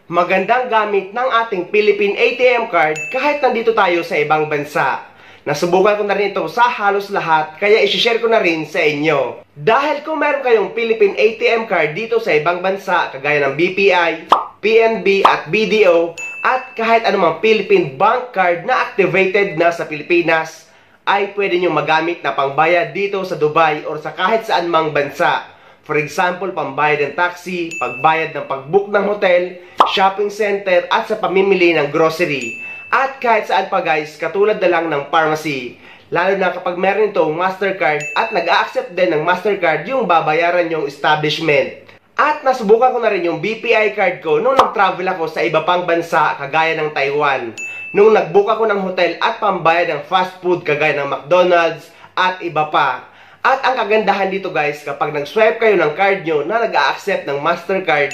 magandang gamit ng ating Philippine ATM card kahit nandito tayo sa ibang bansa. Nasubukan ko na rin ito sa halos lahat, kaya isi-share ko na rin sa inyo. Dahil kung meron kayong Philippine ATM card dito sa ibang bansa, kagaya ng BPI, PNB at BDO, at kahit anumang Philippine bank card na activated na sa Pilipinas, ay pwede nyo magamit na pangbayad dito sa Dubai or sa kahit saan mang bansa. For example, pambayad ng taxi, pagbayad ng pagbook ng hotel, shopping center, at sa pamimili ng grocery. At kahit saan pa guys, katulad na lang ng pharmacy. Lalo na kapag meron itong Mastercard at nag-a-accept din ng Mastercard yung babayaran yung establishment. At nasubukan ko na rin yung BPI card ko nung nag-travel ako sa iba pang bansa kagaya ng Taiwan. Nung nag-book ako ng hotel at pambayad ng fast food kagaya ng McDonald's at iba pa. At ang kagandahan dito guys, kapag nag-swipe kayo ng card nyo na nag-a-accept ng Mastercard,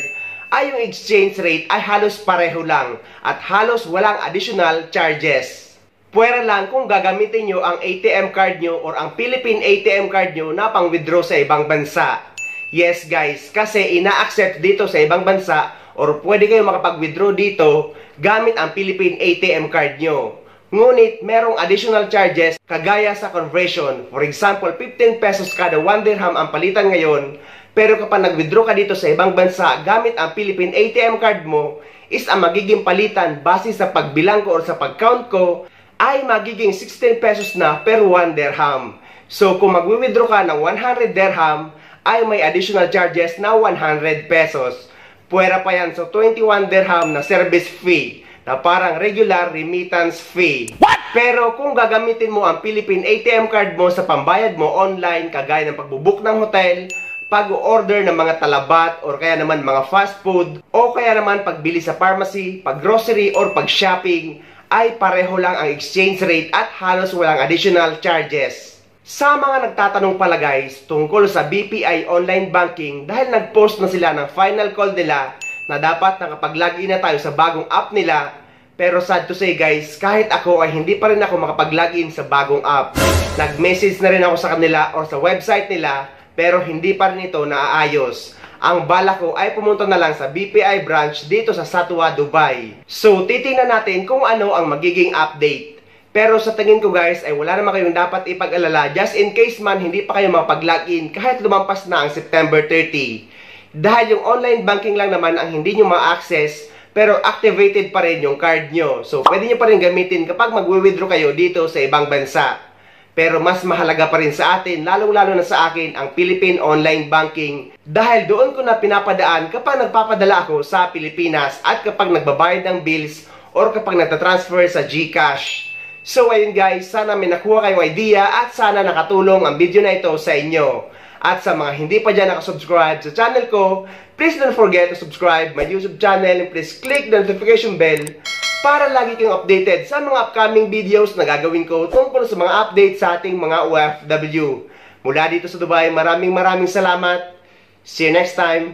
ay yung exchange rate ay halos pareho lang at halos walang additional charges. Pwera lang kung gagamitin nyo ang ATM card nyo or ang Philippine ATM card nyo na pang-withdraw sa ibang bansa. Yes guys, kasi ina-accept dito sa ibang bansa or pwede kayo makapag-withdraw dito gamit ang Philippine ATM card nyo. Ngunit merong additional charges kagaya sa conversion. For example, 15 pesos kada 1 dirham ang palitan ngayon. Pero kapag nag-withdraw ka dito sa ibang bansa gamit ang Philippine ATM card mo, is ang magiging palitan base sa pagbilang ko or sa pag-count ko ay magiging 16 pesos na per 1 dirham. So kung mag-withdraw ka ng 100 dirham, ay may additional charges na 100 pesos. Pwera pa yan sa 21 dirham na service fee na parang regular remittance fee. What? Pero kung gagamitin mo ang Philippine ATM card mo sa pambayad mo online, kagaya ng pagbubook ng hotel, pag-order ng mga talabat, or kaya naman mga fast food, o kaya naman pagbili sa pharmacy, pag-grocery, or pag-shopping, ay pareho lang ang exchange rate at halos walang additional charges. Sa mga nagtatanong pala guys tungkol sa BPI online banking, dahil nag-post na sila ng final call nila na dapat nakapag-login na tayo sa bagong app nila. Pero sad to say guys, kahit ako ay hindi pa rin ako makapag-login sa bagong app. Nag-message na rin ako sa kanila or sa website nila, pero hindi pa rin ito naaayos. Ang bala ko ay pumunta na lang sa BPI branch dito sa Satwa, Dubai. So titingnan natin kung ano ang magiging update. Pero sa tingin ko guys ay wala naman kayong dapat ipag-alala, just in case man hindi pa kayo makapag-login kahit lumampas na ang September 30. Dahil yung online banking lang naman ang hindi nyo ma-access, pero activated pa rin yung card nyo. So, pwede nyo pa rin gamitin kapag mag-withdraw kayo dito sa ibang bansa. Pero mas mahalaga pa rin sa atin, lalong-lalo na sa akin, ang Philippine online banking. Dahil doon ko na pinapadaan kapag nagpapadala ako sa Pilipinas at kapag nagbabayad ng bills or kapag nagtatransfer sa GCash. So, ayun guys, sana may nakuha kayong idea at sana nakatulong ang video na ito sa inyo. At sa mga hindi pa dyan nakasubscribe sa channel ko, please don't forget to subscribe my YouTube channel and please click the notification bell para lagi kayong updated sa mga upcoming videos na gagawin ko tungkol sa mga updates sa ating mga OFW. Mula dito sa Dubai, maraming salamat. See you next time.